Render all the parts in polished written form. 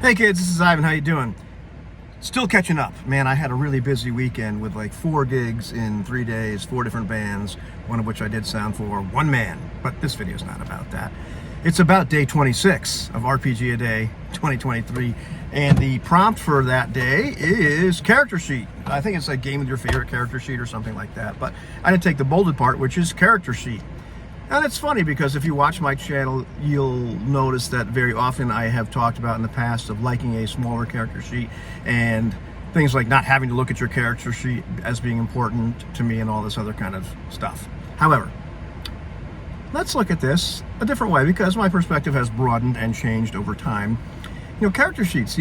Hey kids, this is Ivan. How you doing? Still catching up. Man, I had a really busy weekend with like 4 gigs in 3 days, 4 different bands, one of which I did sound for one man. But this video is not about that. It's about day 26 of RPG A Day 2023. And the prompt for that day is character sheet. I think it's like game with your favorite character sheet or something like that. But I didn't take the bolded part, which is character sheet. And it's funny because if you watch my channel, you'll notice that very often I have talked about in the past of liking a smaller character sheet and things like not having to look at your character sheet as being important to me and all this other kind of stuff. However, let's look at this a different way because my perspective has broadened and changed over time. You know, character sheets,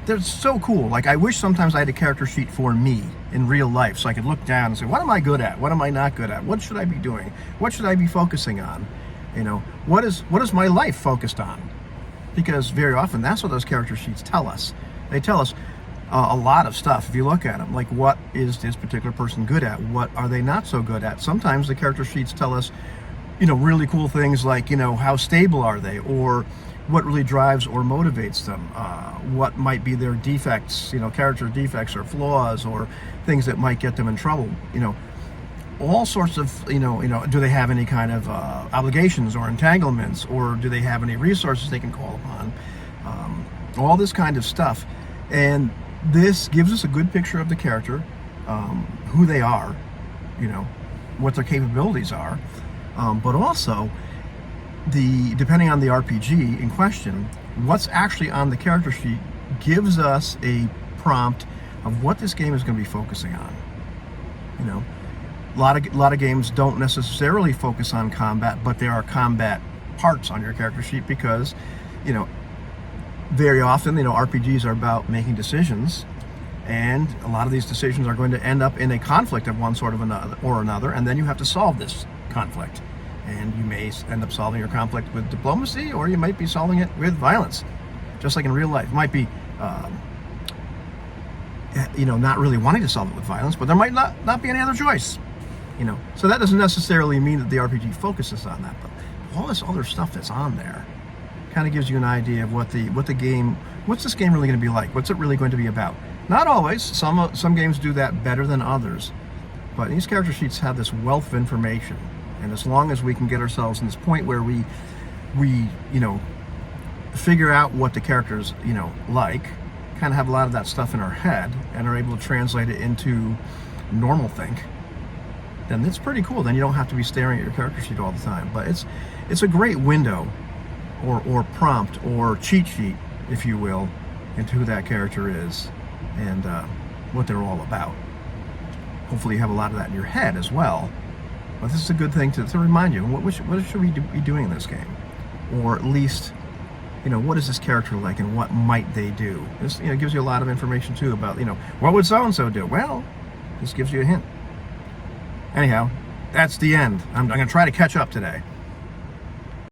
they're so cool. Like, I wish sometimes I had a character sheet for me in real life so I could look down and say, what am I good at? What am I not good at? What should I be doing? What should I be focusing on? What is my life focused on? Because very often that's what those character sheets tell us. They tell us a lot of stuff if you look at them. Like, what is this particular person good at? What are they not so good at? Sometimes the character sheets tell us, really cool things like, how stable are they? Or what really drives or motivates them, what might be their defects, character defects or flaws or things that might get them in trouble, all sorts of, do they have any kind of obligations or entanglements, or do they have any resources they can call upon, all this kind of stuff. And this gives us a good picture of the character, who they are, what their capabilities are, but also depending on the RPG in question, what's actually on the character sheet gives us a prompt of what this game is going to be focusing on. A lot of games don't necessarily focus on combat, but there are combat parts on your character sheet because, very often, RPGs are about making decisions, and a lot of these decisions are going to end up in a conflict of one sort of another, and then you have to solve this conflict. And you may end up solving your conflict with diplomacy, or you might be solving it with violence, just like in real life. It might be, not really wanting to solve it with violence, but there might not be any other choice. So that doesn't necessarily mean that the RPG focuses on that, but all this other stuff that's on there kind of gives you an idea of what's this game really going to be like? What's it really going to be about? Not always. Some games do that better than others, but these character sheets have this wealth of information. And as long as we can get ourselves in this point where we figure out what the characters, like, kind of have a lot of that stuff in our head and are able to translate it into normal think, then it's pretty cool. Then you don't have to be staring at your character sheet all the time. But it's a great window or prompt or cheat sheet, if you will, into who that character is and what they're all about. Hopefully you have a lot of that in your head as well. But this is a good thing to remind you, what should we be doing in this game? Or at least, what is this character like and what might they do? This, gives you a lot of information too about, what would so-and-so do? Well, this gives you a hint. Anyhow, that's the end. I'm going to try to catch up today.